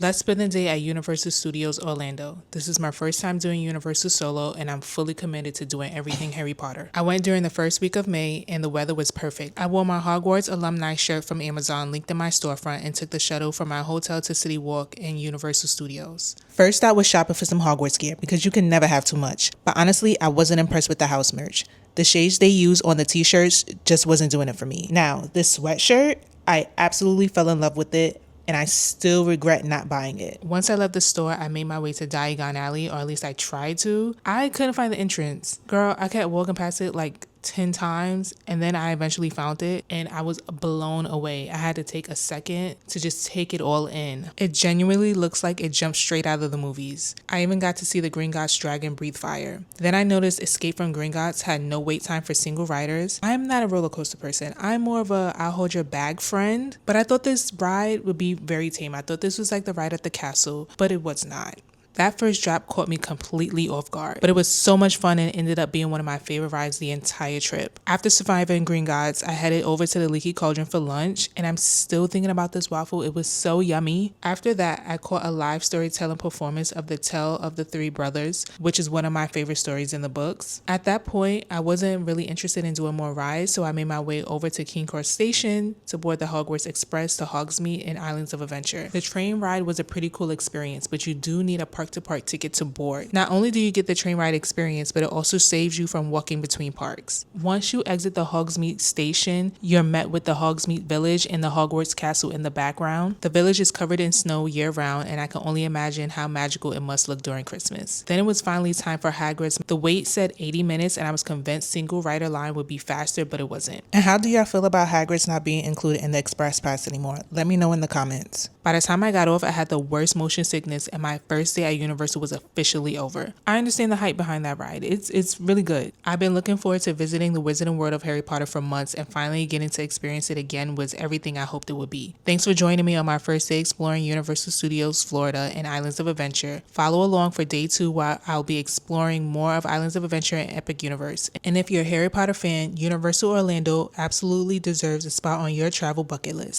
Let's spend the day at Universal Studios Orlando. This is my first time doing Universal solo, and I'm fully committed to doing everything Harry Potter. I went during the first week of May, and the weather was perfect. I wore my Hogwarts alumni shirt from Amazon linked in my storefront and took the shuttle from my hotel to City Walk in Universal Studios. First, I was shopping for some Hogwarts gear because you can never have too much. But honestly, I wasn't impressed with the house merch. The shades they use on the t-shirts just wasn't doing it for me. Now, this sweatshirt, I absolutely fell in love with it, and I still regret not buying it. Once I left the store, I made my way to Diagon Alley, or at least I tried to. I couldn't find the entrance. Girl, I kept walking past it like 10 times, and then I eventually found it, and I was blown away. I had to take a second to just take it all in. It genuinely looks like it jumped straight out of the movies. I even got to see the Gringotts dragon breathe fire. Then I noticed Escape from Gringotts had no wait time for single riders. I'm not a roller coaster person. I'm more of a I'll hold your bag friend, but I thought this ride would be very tame. I thought this was like the ride at the castle, but it was not. That first drop caught me completely off guard, but it was so much fun and ended up being one of my favorite rides the entire trip. After surviving Gringotts, I headed over to the Leaky Cauldron for lunch, and I'm still thinking about this waffle. It was so yummy. After that, I caught a live storytelling performance of The Tale of the Three Brothers, which is one of my favorite stories in the books. At that point, I wasn't really interested in doing more rides, so I made my way over to King Cross Station to board the Hogwarts Express to Hogsmeade and Islands of Adventure. The train ride was a pretty cool experience, but you do need a park-to-park ticket to board. Not only do you get the train ride experience, but it also saves you from walking between parks. Once you exit the Hogsmeade station, you're met with the Hogsmeade Village and the Hogwarts Castle in the background. The village is covered in snow year-round, and I can only imagine how magical it must look during Christmas. Then it was finally time for Hagrid's. The wait said 80 minutes, and I was convinced single rider line would be faster, but it wasn't. And how do y'all feel about Hagrid's not being included in the Express Pass anymore? Let me know in the comments. By the time I got off, I had the worst motion sickness, and my first day at Universal was officially over. I understand the hype behind that ride. It's really good. I've been looking forward to visiting the Wizarding World of Harry Potter for months, and finally getting to experience it again was everything I hoped it would be. Thanks for joining me on my first day exploring Universal Studios Florida and Islands of Adventure. Follow along for day 2 while I'll be exploring more of Islands of Adventure and Epic Universe. And if you're a Harry Potter fan, Universal Orlando absolutely deserves a spot on your travel bucket list.